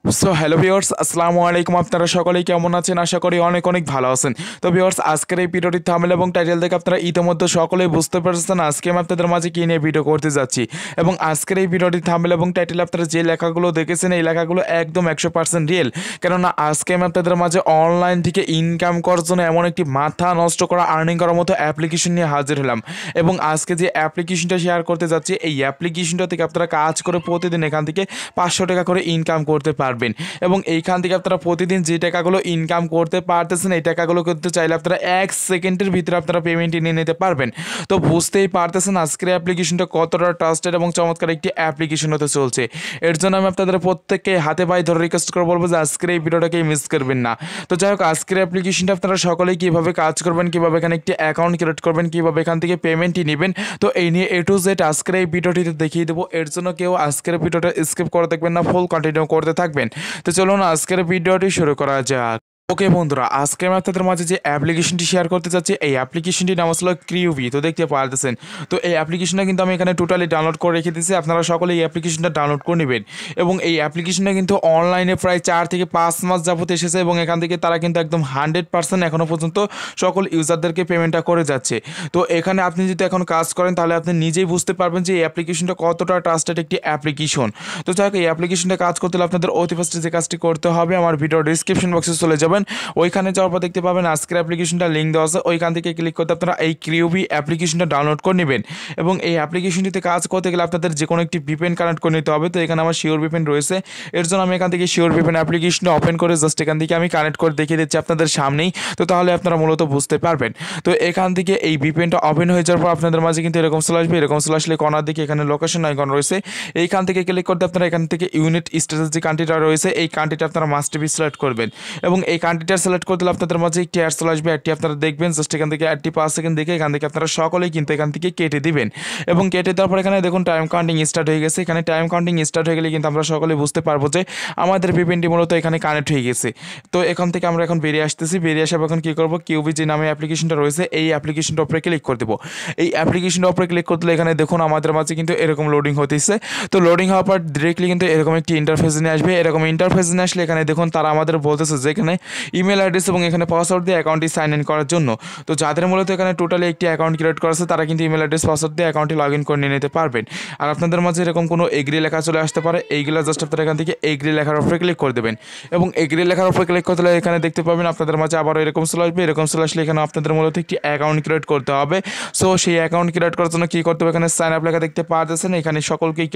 So hello viewers, আসসালামু আলাইকুম। আপনারা সকলেই কেমন আছেন? আশা করি অনেক অনেক ভালো আছেন। তো ভিউয়ার্স, আজকের এই ভিডিওটির থাম্বনেল এবং টাইটেল দেখে আপনারা ইতিমধ্যে সকলেই বুঝতে পারছেন আজকে আমি আপনাদের মাঝে কী নিয়ে ভিডিও করতে যাচ্ছি। এবং আজকের এই ভিডিওটির থাম্বনেল এবং টাইটেলে আপনারা যে লেখাগুলো দেখেছেন এই লেখাগুলো একদম 100% রিয়েল। কেননা আজকে আমি আপনাদের মাঝে অনলাইন থেকে ইনকাম করার জন্য এমন একটি মাথা নষ্ট করা আর্নিং করার মতো অ্যাপ্লিকেশন নিয়ে হাজির হলাম। এবং আজকে যে অ্যাপ্লিকেশনটা শেয়ার করতে যাচ্ছি এই অ্যাপ্লিকেশনটা থেকে আপনারা কাজ করে প্রতিদিন এখান থেকে 500 টাকা করে ইনকাম করতে পারবেন। এবং এইখান থেকে আপনারা প্রতিদিন যে টাকাগুলো ইনকাম করতে পারতেছেন এই টাকাগুলো করতে চাইলে আপনারা 1 সেকেন্ডের ভিতরে আপনারা পেমেন্ট নিয়ে নিতে পারবেন। তো বুঝতেই পারতেছেন আজকের অ্যাপ্লিকেশনটা কতটা ট্রাস্টেড এবং চমৎকার একটি অ্যাপ্লিকেশন হতে চলছে। এর জন্য আমি আপনাদের প্রত্যেককে হাতে পায়ে ধরে রিকোয়েস্ট করে বলবো যে আজকের এই ভিডিওটাকে মিস করবেন না। তো যাই হোক, আজকের অ্যাপ্লিকেশনটা আপনারা সকলেই কীভাবে কাজ করবেন, কীভাবে এখানে একটি অ্যাকাউন্ট ক্রিয়েট করবেন, কীভাবে এখান থেকে পেমেন্টই নেবেন, তো এই নিয়ে A to Z আজকের এই ভিডিওটিতে দেখিয়ে দেবো। এর জন্য কেউ আজকের ভিডিওটা স্কিপ করে দেখবেন না, ফুল কন্টিনিউ করতে থাকবেন। তো চলুন আজকের ভিডিওটি শুরু করা যাক। ওকে বন্ধুরা, আজকে আমি আপনাদের মাঝে যে অ্যাপ্লিকেশনটি শেয়ার করতে চাচ্ছি এই অ্যাপ্লিকেশনটির নাম আসলে কিউবি। তো দেখতে পারতেছেন, তো এই অ্যাপ্লিকেশনটা কিন্তু আমি এখানে টোটালি ডাউনলোড করে রেখে দিয়েছি। আপনারা সকলে এই অ্যাপ্লিকেশনটা ডাউনলোড করে নেবেন। এবং এই অ্যাপ্লিকেশনটা কিন্তু অনলাইনে প্রায় 4 থেকে 5 মাস যাবত এসেছে এবং এখান থেকে তারা কিন্তু একদম 100% এখনও পর্যন্ত সকল ইউজারদেরকে পেমেন্টটা করে যাচ্ছে। তো এখানে আপনি যদি এখন কাজ করেন তাহলে আপনি নিজেই বুঝতে পারবেন যে এই অ্যাপ্লিকেশনটা কতটা ট্রাস্টেড একটি অ্যাপ্লিকেশন। তো যাই হোক, এই অ্যাপ্লিকেশনটা কাজ করতে হলে আপনাদের অতি ফার্স্টে যে কাজটি করতে হবে, আমার ভিডিও ডিসক্রিপশন বক্সে চলে যাবেন। ওইখানে যাওয়ার পর দেখতে পাবেন আজকের অ্যাপ্লিকেশনটা লিঙ্ক দেওয়া আছে, ওইখান থেকে ক্লিক করতে আপনারা এই কিউবি অ্যাপ্লিকেশনটা ডাউনলোড করে নেবেন। এবং এই অ্যাপ্লিকেশনটিতে কাজ করতে গেলে আপনাদের যে কোনো একটি ভিপিএন কানেক্ট করে নিতে হবে। তো এখানে আমার শিওর ভিপিএন রয়েছে, এর জন্য আমি এখান থেকে শিওর ভিপিএন অ্যাপ্লিকেশনটা ওপেন করে জাস্ট এখান থেকে আমি কানেক্ট করে দেখিয়ে দিচ্ছি আপনাদের সামনেই। তো তাহলে আপনারা মূলত বুঝতে পারবেন। তো এখান থেকে এই ভিপিএনটা ওপেন হয়ে যাওয়ার পর আপনাদের মাঝে কিন্তু এরকম চলে আসবে। এরকম চলে আসলে কর্নার দিকে এখানে লোকেশন আইকন রয়েছে, এইখান থেকে ক্লিক করতে আপনারা এখান থেকে ইউনিট স্ট্যাটাস যে কান্ট্রিটা রয়েছে এই কান্ট্রিটা আপনারা মাস্ট বি সিলেক্ট করবেন। এবং এই কান্ট্রিটা সিলেক্ট করতে আপনাদের মাঝে একটি অ্যাড চলে আসবে, অ্যাডটি আপনারা দেখবেন। জাস্ট এখান থেকে অ্যাডটি 5 সেকেন্ড দেখে এখান থেকে আপনারা সকলেই কিন্তু এখান থেকে কেটে দিবেন। এবং কেটে দেওয়ার পর এখানে দেখুন টাইম কাউন্টিং স্টার্ট হয়ে গেছে। এখানে টাইম কাউন্টিং স্টার্ট হয়ে গেলে কিন্তু আমরা সকলেই বুঝতে পারবো যে আমাদের ভিপিএনটি মূলত এখানে কানেক্ট হয়ে গেছে। তো এখান থেকে আমরা এখন বেরিয়ে আসতেছি। বেরিয়ে আসার এখন কী করবো, কিউবি যে নামে অ্যাপ্লিকেশনটা রয়েছে এই অ্যাপ্লিকেশনটার উপরে ক্লিক করে দেবো। এই অ্যাপ্লিকেশনটার উপরে ক্লিক করলে এখানে দেখুন আমাদের মাঝে কিন্তু এরকম লোডিং হতেছে। তো লোডিং হওয়ার পর ডিরেক্টলি কিন্তু এরকম একটি ইন্টারফেস নিয়ে আসবে। এরকম ইন্টারফেস নিয়ে আসলে এখানে দেখুন তারা আমাদের বলতেছে যে এখানে ইমেল অ্যাড্রেস এবং এখানে পাসওয়ার্ড দিয়ে অ্যাকাউন্টটি সাইন ইন করার জন্য। তো যাদের মূলত এখানে টোটালি একটি অ্যাকাউন্ট ক্রিয়েট করা আছে তারা কিন্তু ইমেল অ্যাড্রেস পাসওয়ার্ড দিয়ে অ্যাকাউন্টটি লগ ইন করে নিয়ে নিতে পারবেন। আর আপনাদের মাঝে এরকম কোনো এগ্রি লেখা চলে আসতে পারে, এইগুলো জাস্ট আপনারা এখান থেকে এগ্রি লেখার উপরে ক্লিক করে দেবেন। এবং এগ্রি লেখার উপরে ক্লিক করতে হলে এখানে দেখতে পাবেন আপনাদের মাঝে আবারও এরকম চলে আসবে। এরকম চলে আসলে এখানে আপনাদের মূলত একটি অ্যাকাউন্ট ক্রিয়েট করতে হবে। সো সেই অ্যাকাউন্ট ক্রিয়েট করার জন্য কী করতে হবে, এখানে সাইন আপ লেখা দেখতে পাচ্ছেন, এখানে সকলকেই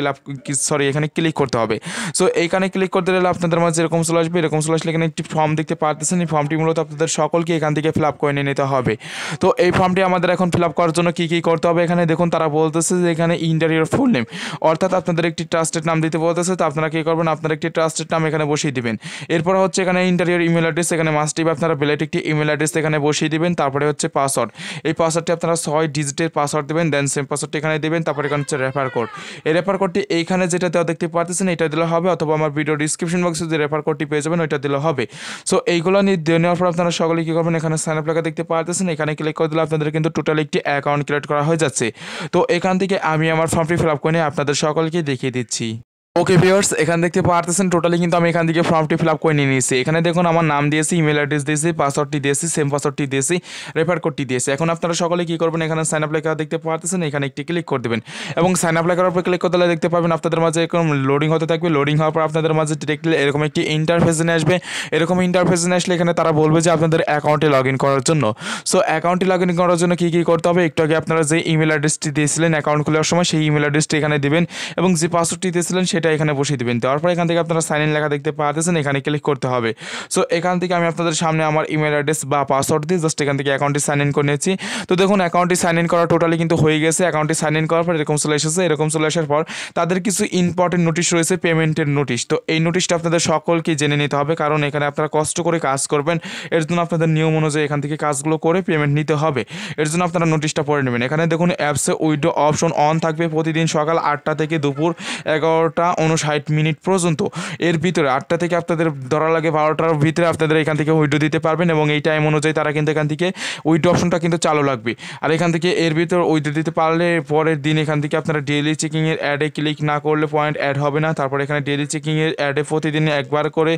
এখানে ক্লিক করতে হবে। সো এইখানে ক্লিক করতে গেলে আপনাদের মাঝে এরকম চলে আসবে। এরকম চলে আসলে এখানে একটি ফর্ম দেখতে পাচ্ছেন, এই ফর্মটি মূলত আপনাদের সকলকে এখান থেকে ফিল আপ করে নিয়ে নিতে হবে। তো এই ফর্মটি আমাদের এখন ফিল আপ করার জন্য কী কী করতে হবে, এখানে দেখুন তারা বলতেছে যে এখানে ইন্টারিয়র ফুল নেম, অর্থাৎ আপনাদের একটি ট্রাস্টেড নাম দিতে বলতেছে। তো আপনারা কী করবেন, আপনার একটি ট্রাস্টেড নাম এখানে বসিয়ে দিবেন। এরপর হচ্ছে এখানে ইন্টারিয়র ইমেল অ্যাড্রেস, এখানে মাস্ট বি আপনারা বেলেট একটি ইমেল অ্যাড্রেস এখানে বসিয়ে দিবেন। তারপরে হচ্ছে পাসওয়ার্ড, এই পাসওয়ার্ডটি আপনারা 6 ডিজিটের পাসওয়ার্ড দেবেন, দেন সেম পাসওয়ার্ডটি এখানে দেবেন। তারপরে এখানে হচ্ছে রেফার কোড, এই রেফার কোডটি এইখানে যেটা দেওয়া দেখতে পাচ্ছেন এটা দিলে হবে, অথবা আমার ভিডিও ডিসক্রিপশন বক্সে যে রেফার কোডটি পেয়ে যাবেন ওইটা দিলে হবে। সো এইগুলো নিয়ে নেওয়ার পর আপনারা সকলে কী করবেন, এখানে সাইন আপ লেখা দেখতে পাচ্ছেন, এখানে ক্লিক করে দিলে আপনাদের কিন্তু টোটাল একটি অ্যাকাউন্ট ক্রিয়েট করা হয়ে যাচ্ছে। তো এখান থেকে আমি আমার ফর্মটি ফিল আপ করে নিয়ে আপনাদের সকলকে দেখিয়ে দিচ্ছি। ওকে ভিউয়ার্স, এখানে দেখতে পারতেছেন টোটালি কিন্তু আমি এখান থেকে ফর্মটি ফিল আপ করে নিয়ে নিয়েছি। এখানে দেখুন আমার নাম দিয়েছি, ইমেল অ্যাড্রেস দিয়েছি, পাসওয়ার্ডটি দিয়েছি, সেম পাসওয়ার্ডটি দিয়েছি, রেফার কোডটি দিয়েছি। এখন আপনারা সকলে কী করবেন, এখানে সাইন আপ লেখা দেখতে পারতেছেন, এখানে একটি ক্লিক করে দেবেন। এবং সাইন আপ লেখার উপর ক্লিক করতে হলে দেখতে পাবেন আপনাদের মাঝে এরকম লোডিং হতে থাকবে। লোডিং হওয়ার পর আপনাদের মাঝে ডিরেক্টলি এরকম একটি ইন্টারফেস নিয়ে আসবে। এরকম ইন্টারফেস নিয়ে আসলে এখানে তারা বলবে যে আপনাদের অ্যাকাউন্টে লগ ইন করার জন্য। সো অ্যাকাউন্টে লগ ইন করার জন্য কী কী করতে হবে, একটু আগে আপনারা যে ইমেল অ্যাড্রেসটি দিয়েছিলেন অ্যাকাউন্ট খোলার সময় সেই ইমেল অ্যাড্রেসটি এখানে দিবেন এবং যে পাসওয়ার্ডটি দিয়েছিলেন সেটা এখানে বসিয়ে দেবেন। দেওয়ার পর এখান থেকে আপনারা সাইন ইন লেখা দেখতে পাচ্ছেন, এখানে ক্লিক করতে হবে। সো এখান থেকে আমি আপনাদের সামনে আমার ইমেল অ্যাড্রেস বা পাসওয়ার্ড দিয়ে জাস্ট এখান থেকে অ্যাকাউন্টটি সাইন ইন করে নিয়েছি। তো দেখুন অ্যাকাউন্টটি সাইন ইন করা টোটালি কিন্তু হয়ে গেছে। অ্যাকাউন্টটি সাইন ইন করার পর এরকম চলে এসেছে। এরকম চলে আসার পর তাদের কিছু ইম্পর্টেন্ট নোটিশ রয়েছে, পেমেন্টের নোটিশ। তো এই নোটিশটা আপনাদের সকলকে জেনে নিতে হবে, কারণ এখানে আপনারা কষ্ট করে কাজ করবেন, এর জন্য আপনাদের নিয়ম অনুযায়ী এখান থেকে কাজগুলো করে পেমেন্ট নিতে হবে। এর জন্য আপনারা নোটিশটা পড়ে নেবেন। এখানে দেখুন অ্যাপসে উইথড্র অপশন অন থাকবে প্রতিদিন সকাল 8টা থেকে দুপুর 11টা 59 পর্যন্ত, এর ভিতরে 8টা থেকে আপনাদের ধরা লাগে 12টার ভিতরে আপনাদের এখান থেকে উইড্রো দিতে পারবেন এবং এই টাইম অনুযায়ী তারা কিন্তু এখান থেকে উইড্রো অপশনটা কিন্তু চালু লাগবে। আর এখান থেকে এর ভিতর উইড্রো দিতে পারলে পরের দিন এখান থেকে আপনারা ডেইলি চেকিংয়ের অ্যাডে ক্লিক না করলে পয়েন্ট অ্যাড হবে না। তারপর এখানে ডেইলি চেকিংয়ের অ্যাডে প্রতিদিন একবার করে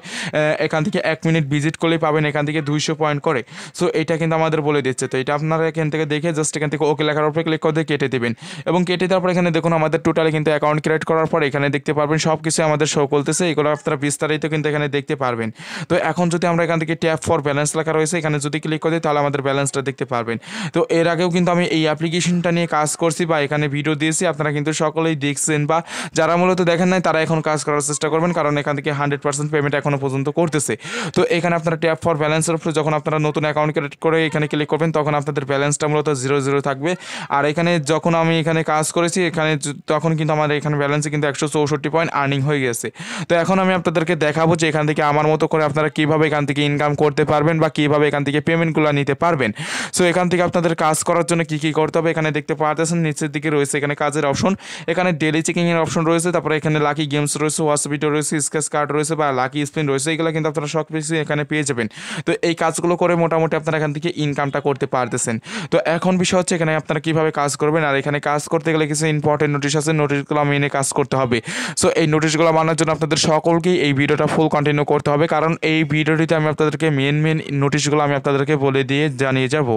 এখান থেকে 1 মিনিট ভিজিট করলেই পাবেন এখান থেকে 200 পয়েন্ট করে। সো এটা কিন্তু আমাদের বলে দিচ্ছে। তো এটা আপনারা এখান থেকে দেখে জাস্ট এখান থেকে ওকে লেখার উপরে ক্লিক করে কেটে দেবেন এবং কেটে দেওয়ার পর এখানে দেখুন আমাদের টোটালি কিন্তু অ্যাকাউন্ট ক্রিয়েট করার পর এখানে দেখতে পারবেন সব কিছু আমাদের শো করতেছে। এগুলো আপনারা বিস্তারিত কিন্তু এখানে দেখতে পারবেন। তো এখন যদি আমরা এখান থেকে ট্যাপ ফর ব্যালেন্স লেখা রয়েছে এখানে যদি ক্লিক করি তাহলে আমাদের ব্যালেন্সটা দেখতে পারবেন। তো এর আগেও কিন্তু আমি এই অ্যাপ্লিকেশনটা নিয়ে কাজ করছি বা এখানে ভিডিও দিয়েছি, আপনারা কিন্তু সকলেই দেখছেন বা যারা মূলত দেখেন নাই তারা এখন কাজ করার চেষ্টা করবেন, কারণ এখান থেকে 100% পেমেন্ট এখনো পর্যন্ত করতেছে। তো এখানে আপনারা ট্যাপ ফর ব্যালেন্সের উপরে যখন আপনারা নতুন অ্যাকাউন্ট ক্রিয়েট করে এখানে ক্লিক করবেন তখন আপনাদের ব্যালেন্সটা মূলত 0 থাকবে। আর এখানে যখন আমি এখানে কাজ করেছি এখানে তখন কিন্তু আমার এখানে ব্যালেন্সে কিন্তু 164 পয়েন্ট আর্নিং হয়ে গেছে। তো এখন আমি আপনাদেরকে দেখাবো যে এখান থেকে আমার মতো করে আপনারা কীভাবে এখান থেকে ইনকাম করতে পারবেন বা কীভাবে এখান থেকে পেমেন্টগুলো নিতে পারবেন। সো এখান থেকে আপনাদের কাজ করার জন্য কী কী করতে হবে এখানে দেখতে পাচ্ছেন নিচের দিকে রয়েছে এখানে কাজের অপশন, এখানে ডেইলি চেকিংয়ের অপশন রয়েছে, তারপরে এখানে লাকি গেমস রয়েছে, ওয়াচ ভিডিও রয়েছে, স্কেচ কার্ড রয়েছে বা লাকি স্পিন রয়েছে, এগুলো কিন্তু আপনারা সব কিছু এখানে পেয়ে যাবেন। তো এই কাজগুলো করে মোটামুটি আপনারা এখান থেকে ইনকামটা করতে পারতেছেন। তো এখন বিষয় হচ্ছে এখানে আপনারা কীভাবে কাজ করবেন। আর এখানে কাজ করতে গেলে কিছু ইম্পর্টেন্ট নোটিশ আছে, নোটিশগুলো মেনে কাজ করতে হবে। সো এই নোটিশগুলো মানার জন্য আপনাদের সকলকেই এই ভিডিওটা ফুল কন্টিনিউ করতে হবে, কারণ এই ভিডিওটিতে আমি আপনাদেরকে মেন নোটিশগুলো আমি আপনাদেরকে বলে দিয়ে জানিয়ে যাব।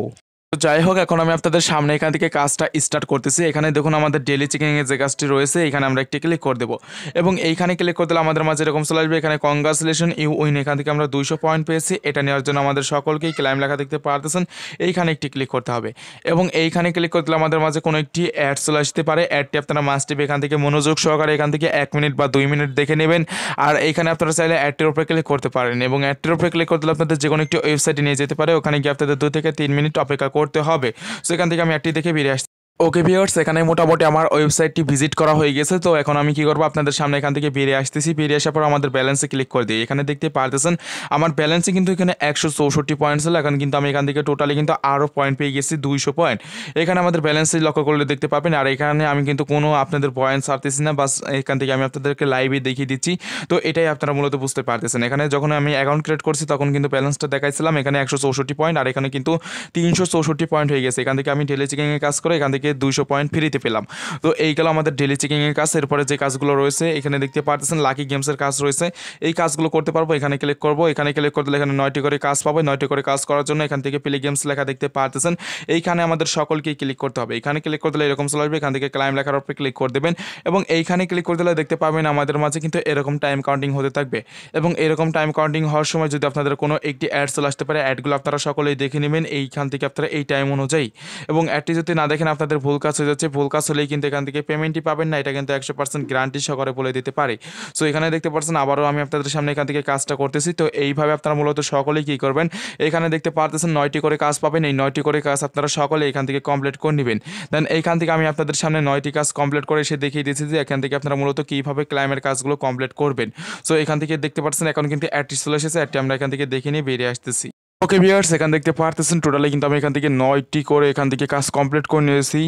তো যাই হোক, এখন আমি আপনাদের সামনে এখান থেকে কাজটা স্টার্ট করতেছি। এখানে দেখুন আমাদের ডেইলি চেকিংয়ের যে কাজটি রয়েছে এখানে আমরা একটি ক্লিক করে দেবো এবং এইখানে ক্লিক করে দিলে আমাদের মাঝে এরকম চলে আসবে এখানে কংগ্রাচুলেশন ইউ উইন, এখান থেকে আমরা 200 পয়েন্ট পেয়েছি। এটা নেওয়ার জন্য আমাদের সকলকেই ক্লাইম লেখা দেখতে পারতেছেন, এইখানে একটি ক্লিক করতে হবে এবং এইখানে ক্লিক করে দিলে আমাদের মাঝে কোনো একটি অ্যাড চলে আসতে পারে। অ্যাডটি আপনারা মাস্ট বি এখান থেকে মনোযোগ সহকারে এখান থেকে 1 মিনিট বা 2 মিনিট দেখে নেবেন। আর এইখানে আপনারা চাইলে অ্যাডটির উপরে ক্লিক করতে পারেন এবং অ্যাডটির উপরে ক্লিক করে দিলে আপনাদের যে কোনো একটি ওয়েবসাইটে নিয়ে যেতে পারে, ওখানে গিয়ে আপনাদের 2 থেকে 3 মিনিট অপেক্ষা করতে হবে। সেখান থেকে আমি একটি দেখে বেরিয়ে আসছি। ওকে ভিউয়ার্স, এখানে মোটামুটি আমার ওয়েবসাইটটি ভিজিট করা হয়ে গেছে। তো এখন আমি কি করবো আপনাদের সামনে এখান থেকে বেরিয়ে আসতেছি। বেরিয়ে আসার পর আমাদের ব্যালেন্সে ক্লিক করে দিই। এখানে দেখতে পারতেছেন আমার ব্যালেন্সে কিন্তু এখানে 164 পয়েন্ট ছিল। এখন কিন্তু আমি এখান থেকে টোটালি কিন্তু আরও পয়েন্ট পেয়ে গেছি 200 পয়েন্ট। এখানে আমাদের ব্যালেন্সে লক্ষ্য করলে দেখতে পাবেন। আর এখানে আমি কিন্তু কোনো আপনাদের পয়েন্ট ছাড়তেছি না, বাস এখান থেকে আমি আপনাদেরকে লাইভে দেখিয়ে দিচ্ছি। তো এটাই আপনারা মূলত বুঝতে পারতেছেন। এখানে যখন আমি অ্যাকাউন্ট ক্রিয়েট করছি তখন কিন্তু ব্যালেন্সটা দেখাইছিলাম এখানে 164 পয়েন্ট, আর এখানে কিন্তু 364 পয়েন্ট হয়ে গেছে। এখান থেকে আমি ডেইলি চেকিংয়ে কাজ করে এখান থেকে 200 পয়েন্ট ফ্রি পেলাম। তো এই গেল আমাদের ডেইলি চেকিংয়ের কাজ। এরপরে যে কাজগুলো রয়েছে এখানে দেখতে পাচ্ছেন লাকি গেমসের কাজ রয়েছে, এই কাজগুলো করতে পারবো। এখানে ক্লিক করবো, এখানে ক্লিক করলে এখানে 9টি করে কাজ পাবো। 9টি করে কাজ করার জন্য এখান থেকে প্লে গেমস লেখা দেখতে পাচ্ছেন, এইখানে আমাদের সকলকেই ক্লিক করতে হবে। এখানে ক্লিক করে দিলে এরকম চলে আসবে, এখান থেকে ক্লাইম লেখার উপরে ক্লিক করে দেবেন এবং এইখানে ক্লিক করে দিলে দেখতে পাবেন আমাদের মাঝে কিন্তু এরকম টাইম কাউন্টিং হতে থাকবে এবং এরকম টাইম কাউন্টিং হওয়ার সময় যদি আপনাদের কোনো একটি অ্যাড চলে আসতে পারে, অ্যাডগুলো আপনারা সকলেই দেখে নেবেন এইখান থেকে আপনারা এই টাইম অনুযায়ী। এবং অ্যাডটি যদি না দেখেন আপনাদের ভুল কাজ হয়ে যাচ্ছে, ভুল কাজ হলেই কিন্তু এখান থেকে পেমেন্টই পাবেন না, এটা কিন্তু 100% গ্যারান্টি সহকারে বলে দিতে পারে। সো এখানে দেখতে পাচ্ছেন আবারও আমি আপনাদের সামনে এখান থেকে কাজটা করতেছি। তো এইভাবে আপনারা মূলত সকলেই কী করবেন, এখানে দেখতে পারতেছেন 9টি করে কাজ পাবেন। এই 9টি করে কাজ আপনারা সকলে এখান থেকে কমপ্লিট করে নেবেন। দেন এইখান থেকে আমি আপনাদের সামনে 9টি কাজ কমপ্লিট করে এসে দেখিয়ে দিয়েছি যে এখান থেকে আপনারা মূলত কীভাবে ক্লাইমের কাজগুলো কমপ্লিট করবেন। সো এখান থেকে দেখতে পাচ্ছেন এখন কিন্তু অ্যাডটি চলে এসেছে, অ্যাডটি আমরা এখান থেকে দেখে নিয়ে বেরিয়ে আসতেছি। ওকে ভিউয়ার্স, এখান দেখতে পারতেছেন টোটালি কিন্তু আমি এখান থেকে 9টি করে এখান থেকে কাজ কমপ্লিট করে নিয়েছি।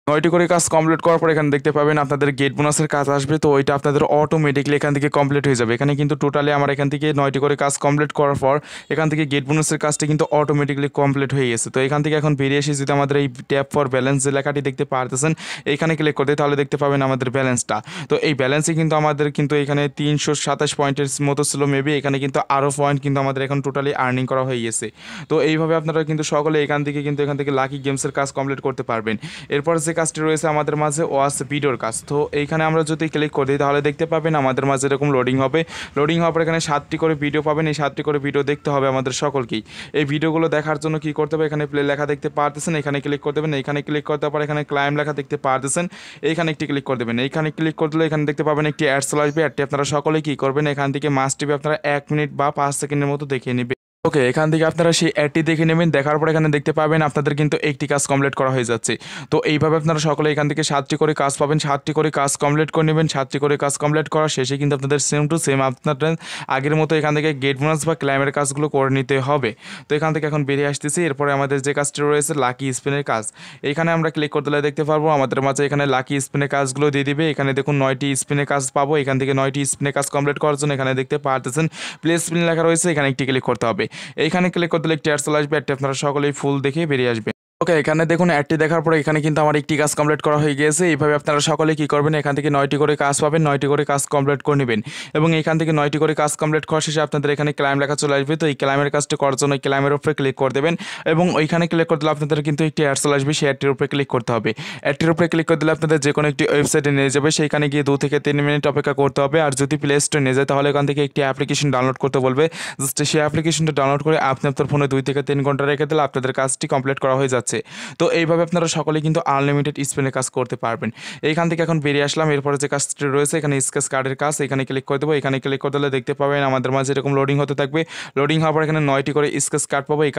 9টি করে কাজ কমপ্লিট করার পর এখানে দেখতে পাবেন আপনাদের গেট বোনাসের কাজ আসবে। তো ওইটা আপনাদের অটোমেটিকলি এখান থেকে কমপ্লিট হয়ে যাবে। এখানে কিন্তু টোটালি আমার এখান থেকে 9টি করে কাজ কমপ্লিট করার পর এখান থেকে গেট বোনাসের কাজটি কিন্তু অটোমেটিকলি কমপ্লিট হয়ে গেছে। তো এখান থেকে এখন বেরিয়ে এসে যদি আমাদের এই ট্যাপ ফর ব্যালেন্স যে লেখাটি দেখতে পারতেছেন এইখানে ক্লিক করতে তাহলে দেখতে পাবেন আমাদের ব্যালেন্সটা। তো এই ব্যালেন্সে কিন্তু আমাদের কিন্তু এখানে 327 পয়েন্টের মতো ছিল মেবি, এখানে কিন্তু আরও পয়েন্ট কিন্তু আমাদের এখন টোটালি আর্নিং করা হয়ে গেছে। তো এইভাবে আপনারা কিন্তু সকলে এখান থেকে লাকি গেমসের কাজ কমপ্লিট করতে পারবেন। এরপর যে কাজটি রয়েছে আমাদের মাঝে ওয়াচ ভিডিওর কাজ। তো এইখানে আমরা যদি ক্লিক করি তাহলে দেখতে পাবেন আমাদের মাঝে এরকম লোডিং হবে। লোডিং হওয়ার পর এখানে 7টি করে ভিডিও পাবেন। এই 7টি করে ভিডিও দেখতে হবে আমাদের সকলকেই। এই ভিডিওগুলো দেখার জন্য কী করতে হবে, এখানে প্লে লেখা দেখতে পারতেছেন, এখানে ক্লিক করে দেবেন। এইখানে ক্লিক করতে পর এখানে ক্লাইম লেখা দেখতে পারতেছেন, এইখানে একটি ক্লিক করে দেবেন। এইখানে ক্লিক করে দিলে এখানে দেখতে পাবেন একটি অ্যাড চলে আসবে। অ্যাডটি আপনারা সকলেই কী করবেন, এখান থেকে মাস্ট বি আপনারা 1 মিনিট বা 5 সেকেন্ডের মতো দেখিয়ে নেবেন। ওকে, এখান থেকে আপনারা সেই অ্যাডটি দেখে নেবেন। দেখার পর এখানে দেখতে পাবেন আপনাদের কিন্তু একটি কাজ কমপ্লিট করা হয়ে যাচ্ছে। তো এইভাবে আপনারা সকলে এখান থেকে 7টি করে কাজ পাবেন। 7টি করে কাজ কমপ্লিট করে নেবেন। 7টি করে কাজ কমপ্লিট করার শেষে কিন্তু আপনাদের সেম টু সেম আপনাদের আগের মতো এখান থেকে গেট বোনাস বা ক্লাইমের কাজগুলো করে নিতে হবে। তো এখান থেকে এখন বেরিয়ে আসতেছি। এরপরে আমাদের যে কাজটি রয়েছে লাকি স্পিনের কাজ। এখানে আমরা ক্লিক করতে হলে দেখতে পারবো আমাদের মাঝে এখানে লাকি স্পিনের কাজগুলো দিয়ে দিবে। এখানে দেখুন 9টি স্পিনের কাজ পাবো। এখান থেকে 9টি স্পিনের কাজ কমপ্লিট করার জন্য এখানে দেখতে পারতেছেন প্লে স্পিন লেখা রয়েছে, এখানে একটি ক্লিক করতে হবে। এইখানে ক্লিক করতে একটি অ্যাড চলে আসবে, অ্যাডটি আপনারা সকলেই ফুল দেখে বেরিয়ে আসবে। ওকে, এখানে দেখুন অ্যাডটি দেখার পরে এখানে কিন্তু আমার একটি কাজ কমপ্লিট করা হয়ে গিয়েছে। এইভাবে আপনারা সকলে কী করবেন, এখান থেকে 9টি করে কাজ পাবেন, 9টি করে কাজ কমপ্লিট করে নেবেন এবং এখান থেকে 9টি করে কাজ কমপ্লিট করার শেষে আপনাদের এখানে ক্লাইম লেখা চলে আসবে। তো এই ক্লাইমের কাজটি করার জন্য ক্লাইমের উপরে ক্লিক করে দেবেন এবং ওইখানে ক্লিক করে দিলে আপনাদের কিন্তু একটি অ্যাড চলে আসবে, সেই অ্যাডটির উপরে ক্লিক করতে হবে। অ্যাডটির উপরে ক্লিক করে দিলে আপনাদের যে কোনো একটি ওয়েবসাইটে নিয়ে যাবে, সেইখানে গিয়ে 2 থেকে 3 মিনিট অপেক্ষা করতে হবে। আর যদি প্লে স্টোরে নিয়ে যায় তাহলে এখান থেকে একটি অ্যাপ্লিকেশন ডাউনলোড করতে বলবে। জাস্ট সেই অ্যাপ্লিকেশনটা ডাউনলোড করে আপনি আপনার ফোনে 2 থেকে 3 ঘন্টা রেখে দিলে আপনাদের কাজটি কমপ্লিট করা হয়ে যাচ্ছে। তো এইভাবে আপনারা সকলে কিন্তু আনলিমিটেড স্পিনে কাজ করতে পারবেন। এইখান থেকে এখন বেরিয়ে আসলাম। এরপরে যে কাজটি রয়েছে এখানে স্কেচ কার্ডের কাজ, এখানে ক্লিক করে দেবো। এখানে ক্লিক করে দিলে দেখতে পাবেন আমাদের মাঝে এরকম লোডিং হতে থাকবে। লোডিং হওয়ার পর এখানে 9টি করে স্কেচ কার্ড পাবো। এই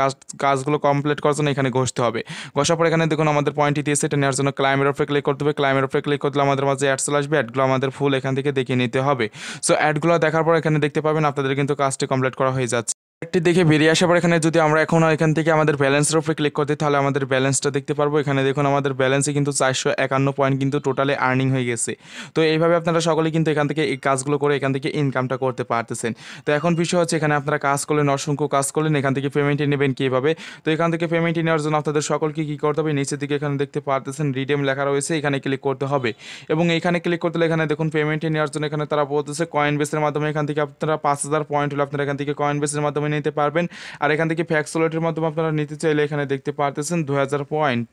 কাজগুলো কমপ্লিট করার জন্য এখানে ঘষতে হবে। ঘষার পর এখানে দেখুন আমাদের পয়েন্টটি দিয়েছে, এটা নেওয়ার জন্য ক্লাইমের উপরে ক্লিক করতে হবে। ক্লাইমের উপরে ক্লিক করলে আমাদের মাঝে অ্যাড চলে আসবে। অ্যাডগুলো আমাদের ফুল এখান থেকে দেখিয়ে নিতে হবে। সো অ্যাডগুলো দেখার পর এখানে দেখতে পাবেন আপনাদের কিন্তু কাজটি কমপ্লিট করা হয়ে যাচ্ছে। একটি দেখে বেরিয়ে আসার পর এখানে যদি আমরা এখন এখান থেকে আমাদের ব্যালেন্সের উপরে ক্লিক করতে তাহলে আমাদের ব্যালেন্সটা দেখতে পারবো। এখানে দেখুন আমাদের ব্যালেন্সে কিন্তু 451 পয়েন্ট কিন্তু টোটালে আর্নিং হয়ে গেছে। তো এইভাবে আপনারা সকলে কিন্তু এখান থেকে এই কাজগুলো করে এখান থেকে ইনকামটা করতে পারতেছেন। তো এখন বিষয় হচ্ছে এখানে আপনারা কাজ করলেন, অসংখ্য কাজ করলেন, এখান থেকে পেমেন্টে নেবেন কীভাবে। তো এখান থেকে পেমেন্টে নেওয়ার জন্য আপনাদের সকলকে কী করতে হবে, নিচের দিকে এখানে দেখতে পারতেছেন রিডেম লেখা রয়েছে, এখানে ক্লিক করতে হবে এবং এইখানে ক্লিক করতে এখানে দেখুন পেমেন্টে নেওয়ার জন্য এখানে তারা বলতেছে কয়েন বেসের মাধ্যমে এখান থেকে আপনারা 5000 পয়েন্ট হলে আপনারা এখান থেকে কয়েন বেসের মাধ্যমে নিতে পারবেন। আর এখান থেকে ফ্যাক্স ওয়ালেটের মাধ্যমে আপনারা নিতে চাইলে এখানে দেখতে পারতেছেন 2000 পয়েন্ট।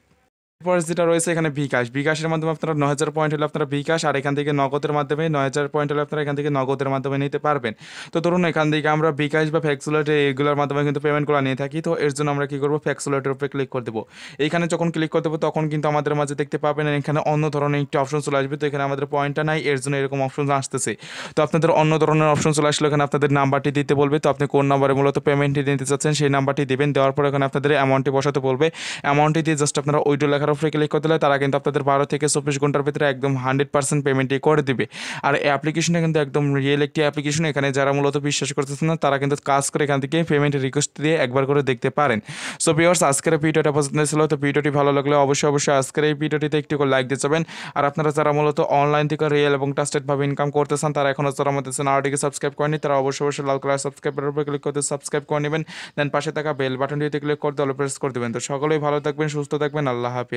এরপর যেটা রয়েছে এখানে বিকাশের মাধ্যমে আপনারা 9000 পয়েন্ট হলে আপনারা বিকাশ, আর এখান থেকে নগদের মাধ্যমে 9000 পয়েন্ট হলে আপনারা এখান থেকে নগদের মাধ্যমে নিতে পারবেন। তো ধরুন এখান থেকে আমরা বিকাশ বা ফ্যাক্সুলেটে এগুলোর মাধ্যমে কিন্তু পেমেন্টগুলো নিয়ে থাকি। তো এর জন্য আমরা কী করবো, ফ্যাক্সুলেটের উপরে ক্লিক করে দেবো। এইখানে যখন ক্লিক করে দেবো তখন কিন্তু আমাদের মাঝে দেখতে পাবেন এখানে অন্য ধরনের একটি অপশন চলে আসবে। তো এখানে আমাদের পয়েন্টটা নাই, এর জন্য এরকম অপশন আসতেছে। তো আপনাদের অন্য ধরনের অপশন চলে আসলে এখানে আপনাদের নাম্বারটি দিতে বলবে। তো আপনি কোন নাম্বারে মূলত পেমেন্টটি নিতে চাচ্ছেন সেই নাম্বারটি দেবেন। দেওয়ার পর এখানে আপনাদের অ্যামাউন্টটি বসাতে বলবে। অ্যামাউন্টটি দিয়ে জাস্ট আপনারা ওইটা লেখার উপরে ক্লিক করতে তারা কিন্তু আপনাদের 12 থেকে 24 ঘন্টার ভিতরে একদম 100% পেমেন্টই করে দিবে। আর এই অ্যাপ্লিকেশনটা কিন্তু একদম রিয়েল একটি অ্যাপ্লিকেশন। এখানে যারা মূলত বিশ্বাস করতেছেন না তারা কিন্তু কাজ করে এখান থেকে পেমেন্টের রিকোয়েস্ট দিয়ে একবার করে দেখতে পারেন। সো ভিউয়ার্স, আজকের ভিডিওটা পছন্দ ছিল, তো ভিডিওটি ভালো লাগলে অবশ্যই আজকের এই ভিডিওটিতে একটু করে লাইক দিয়ে যাবেন। আর আপনারা যারা মূলত অনলাইন থেকে রিয়েল এবং ট্রাস্টেডভাবে ইনকাম করতেছেন তারা এখনও যারা আমাদের চ্যানেলটিকে সাবস্ক্রাইব করেনি তারা অবশ্যই লাল কালার সাবস্ক্রাইবের উপরে ক্লিক করতে সাবস্ক্রাইব করে নেবেন। দেন পাশে থাকা বেল বাটনটিতে ক্লিক করতে অল প্রেস করে দেবেন। তো সকলেই ভালো থাকবেন, সুস্থ থাকবেন, আল্লাহ হাফেজ।